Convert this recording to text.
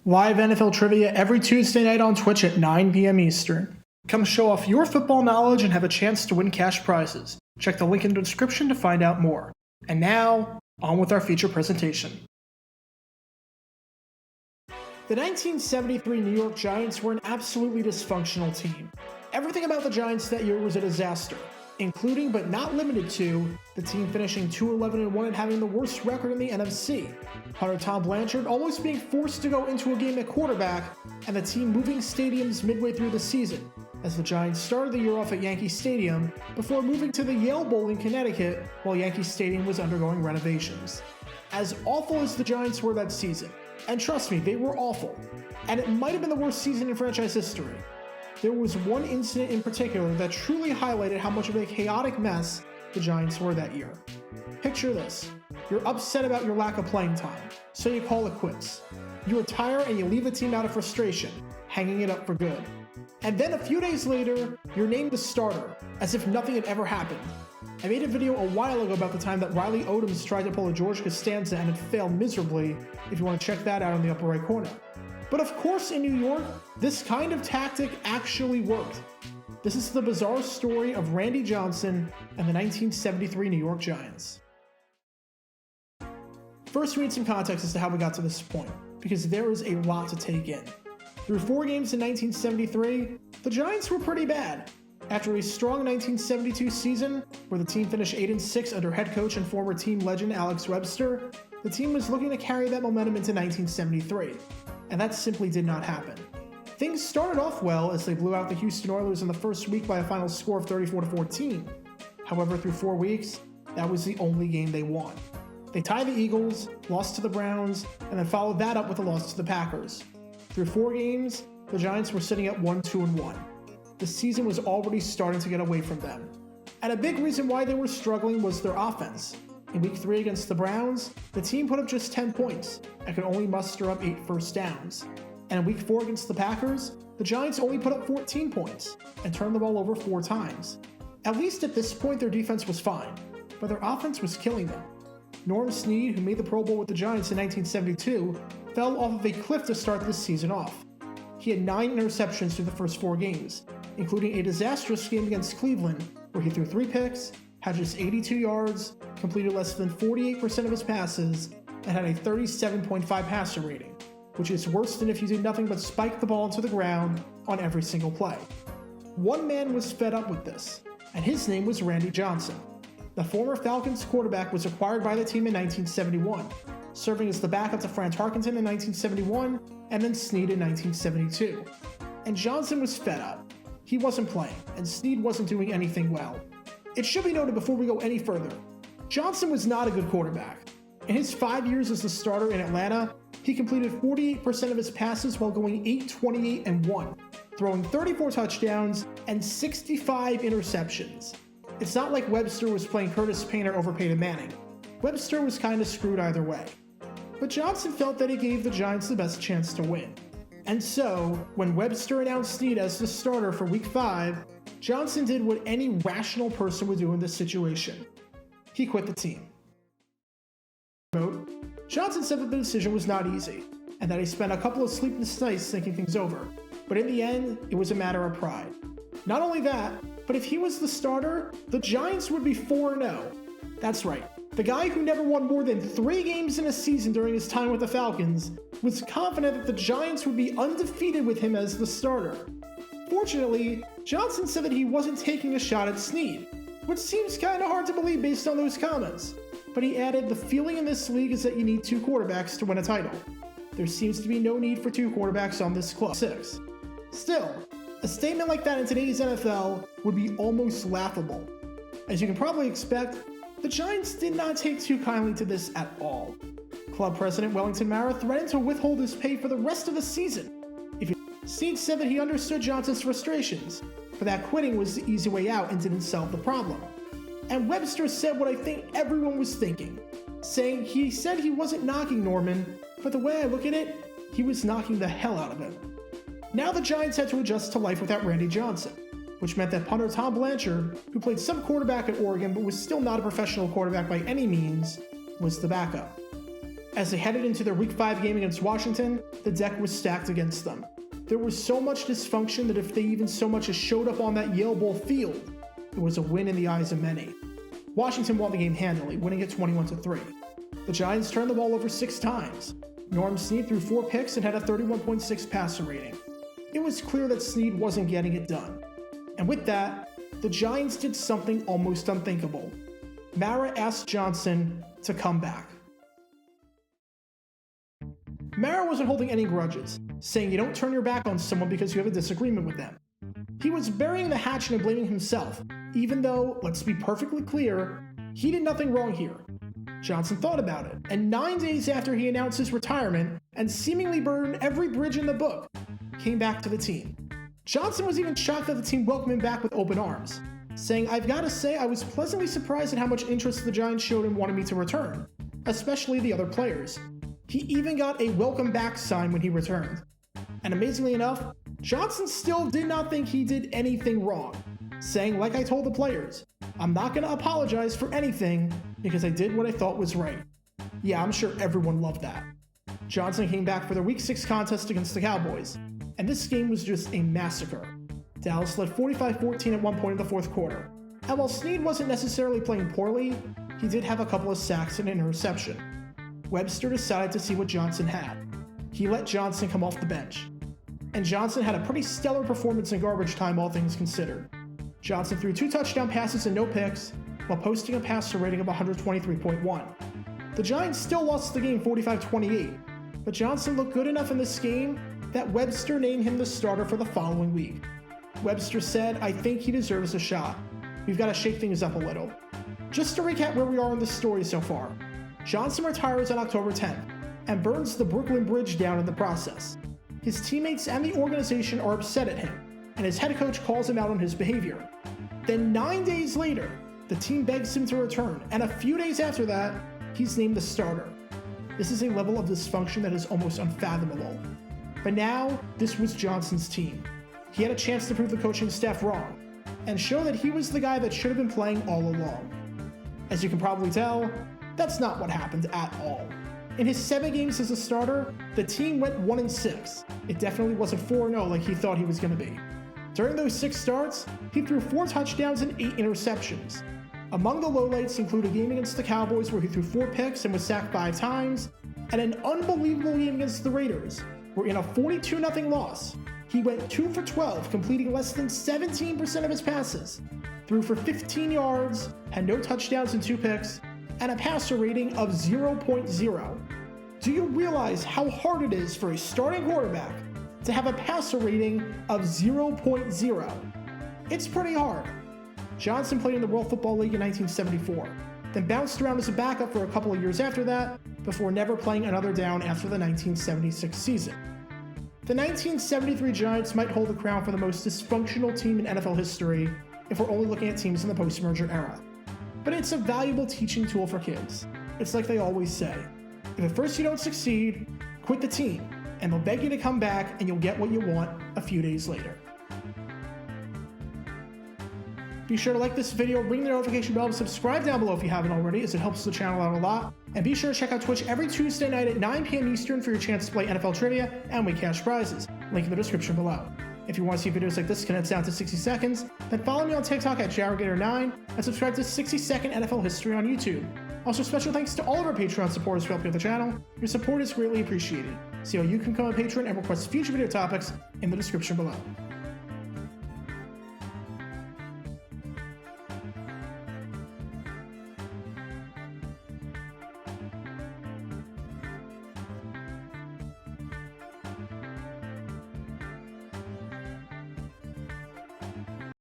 Live NFL trivia every Tuesday night on Twitch at 9 p.m. Eastern. Come show off your football knowledge and have a chance to win cash prizes. Check the link in the description to find out more. And now, on with our feature presentation. The 1973 New York Giants were an absolutely dysfunctional team. Everything about the Giants that year was a disaster, including but not limited to the team finishing 2-11-1 and having the worst record in the NFC, Hunter Tom Blanchard almost being forced to go into a game at quarterback, and the team moving stadiums midway through the season, as the Giants started the year off at Yankee Stadium before moving to the Yale Bowl in Connecticut while Yankee Stadium was undergoing renovations. As awful as the Giants were that season, and trust me, they were awful, and it might have been the worst season in franchise history, there was one incident in particular that truly highlighted how much of a chaotic mess the Giants were that year. Picture this. You're upset about your lack of playing time, so you call it quits. You retire and you leave the team out of frustration, hanging it up for good. And then a few days later, you're named the starter, as if nothing had ever happened. I made a video a while ago about the time that Riley Odoms tried to pull a George Costanza and it failed miserably, if you want to check that out in the upper right corner. But of course in New York, this kind of tactic actually worked. This is the bizarre story of Randy Johnson and the 1973 New York Giants. First, we need some context as to how we got to this point, because there is a lot to take in. Through 4 games in 1973, the Giants were pretty bad. After a strong 1972 season, where the team finished 8-6 under head coach and former team legend Alex Webster, the team was looking to carry that momentum into 1973, and that simply did not happen. Things started off well as they blew out the Houston Oilers in the first week by a final score of 34-14. However, through 4 weeks, that was the only game they won. They tied the Eagles, lost to the Browns, and then followed that up with a loss to the Packers. Through 4 games, the Giants were sitting at 1-2-1. The season was already starting to get away from them. And a big reason why they were struggling was their offense. In Week 3 against the Browns, the team put up just 10 points and could only muster up 8 first downs. And in Week 4 against the Packers, the Giants only put up 14 points and turned the ball over 4 times. At least at this point, their defense was fine, but their offense was killing them. Norm Snead, who made the Pro Bowl with the Giants in 1972, fell off of a cliff to start this season off. He had 9 interceptions through the first 4 games, including a disastrous game against Cleveland, where he threw 3 picks, had just 82 yards, completed less than 48% of his passes, and had a 37.5 passer rating, which is worse than if you did nothing but spike the ball into the ground on every single play. One man was fed up with this, and his name was Randy Johnson. The former Falcons quarterback was acquired by the team in 1971, serving as the backup to Franz Harkington in 1971 and then Snead in 1972. And Johnson was fed up. He wasn't playing, and Snead wasn't doing anything well. It should be noted before we go any further, Johnson was not a good quarterback. In his 5 years as the starter in Atlanta, he completed 48% of his passes while going 8-28-1, throwing 34 touchdowns and 65 interceptions. It's not like Webster was playing Curtis Painter over Peyton Manning. Webster was kind of screwed either way. But Johnson felt that he gave the Giants the best chance to win. And so, when Webster announced Snead as the starter for Week 5, Johnson did what any rational person would do in this situation. He quit the team. Johnson said that the decision was not easy, and that he spent a couple of sleepless nights thinking things over, but in the end, it was a matter of pride. Not only that, but if he was the starter, the Giants would be 4-0. That's right, the guy who never won more than 3 games in a season during his time with the Falcons was confident that the Giants would be undefeated with him as the starter. Fortunately, Johnson said that he wasn't taking a shot at Snead, which seems kinda hard to believe based on those comments. But he added, the feeling in this league is that you need 2 quarterbacks to win a title. There seems to be no need for 2 quarterbacks on this club. 6. Still, a statement like that in today's NFL would be almost laughable. As you can probably expect, the Giants did not take too kindly to this at all. Club president Wellington Mara threatened to withhold his pay for the rest of the season. Snead said that he understood Johnson's frustrations, but that quitting was the easy way out and didn't solve the problem. And Webster said what I think everyone was thinking, saying he said he wasn't knocking Norman, but the way I look at it, he was knocking the hell out of him. Now the Giants had to adjust to life without Randy Johnson, which meant that punter Tom Blanchard, who played some quarterback at Oregon but was still not a professional quarterback by any means, was the backup. As they headed into their Week 5 game against Washington, the deck was stacked against them. There was so much dysfunction that if they even so much as showed up on that Yale Bowl field, it was a win in the eyes of many. Washington won the game handily, winning it 21-3. The Giants turned the ball over 6 times. Norm Snead threw 4 picks and had a 31.6 passer rating. It was clear that Snead wasn't getting it done. And with that, the Giants did something almost unthinkable. Mara asked Johnson to come back. Mara wasn't holding any grudges, saying you don't turn your back on someone because you have a disagreement with them. He was burying the hatchet and blaming himself, even though, let's be perfectly clear, he did nothing wrong here. Johnson thought about it, and 9 days after he announced his retirement and seemingly burned every bridge in the book, came back to the team. Johnson was even shocked that the team welcomed him back with open arms, saying, "I've got to say I was pleasantly surprised at how much interest the Giants showed in wanting me to return, especially the other players." He even got a welcome back sign when he returned. And amazingly enough, Johnson still did not think he did anything wrong, saying, "Like I told the players, I'm not going to apologize for anything because I did what I thought was right." Yeah, I'm sure everyone loved that. Johnson came back for their Week 6 contest against the Cowboys, and this game was just a massacre. Dallas led 45-14 at one point in the fourth quarter, and while Snead wasn't necessarily playing poorly, he did have a couple of sacks and an interception. Webster decided to see what Johnson had. He let Johnson come off the bench, and Johnson had a pretty stellar performance in garbage time, all things considered. Johnson threw 2 touchdown passes and no picks, while posting a passer rating of 123.1. The Giants still lost the game 45-28, but Johnson looked good enough in this game that Webster named him the starter for the following week. Webster said, "I think he deserves a shot. We've got to shake things up a little." Just to recap where we are in this story so far, Johnson retires on October 10th and burns the Brooklyn Bridge down in the process. His teammates and the organization are upset at him, and his head coach calls him out on his behavior. Then 9 days later, the team begs him to return, and a few days after that, he's named the starter. This is a level of dysfunction that is almost unfathomable. But now, this was Johnson's team. He had a chance to prove the coaching staff wrong, and show that he was the guy that should have been playing all along. As you can probably tell, that's not what happened at all. In his 7 games as a starter, the team went 1-6. It definitely wasn't 4-0 like he thought he was going to be. During those 6 starts, he threw 4 touchdowns and 8 interceptions. Among the lowlights include a game against the Cowboys where he threw 4 picks and was sacked 5 times, and an unbelievable game against the Raiders, where in a 42-0 loss, he went 2 for 12, completing less than 17% of his passes, threw for 15 yards, had no touchdowns and 2 picks, and a passer rating of 0.0. Do you realize how hard it is for a starting quarterback to have a passer rating of 0.0? It's pretty hard. Johnson played in the World Football League in 1974, then bounced around as a backup for a couple of years after that, before never playing another down after the 1976 season. The 1973 Giants might hold the crown for the most dysfunctional team in NFL history if we're only looking at teams in the post-merger era. But it's a valuable teaching tool for kids. It's like they always say, if at first you don't succeed, quit the team, and they'll beg you to come back and you'll get what you want a few days later. Be sure to like this video, ring the notification bell, and subscribe down below if you haven't already, as it helps the channel out a lot. And be sure to check out Twitch every Tuesday night at 9 p.m. Eastern for your chance to play NFL trivia and win cash prizes. Link in the description below. If you want to see videos like this condensed down to 60 seconds, then follow me on TikTok at JarrowGator9 and subscribe to 60-Second NFL History on YouTube. Also, special thanks to all of our Patreon supporters for helping out the channel. Your support is greatly appreciated. See how you can become a patron and request future video topics in the description below.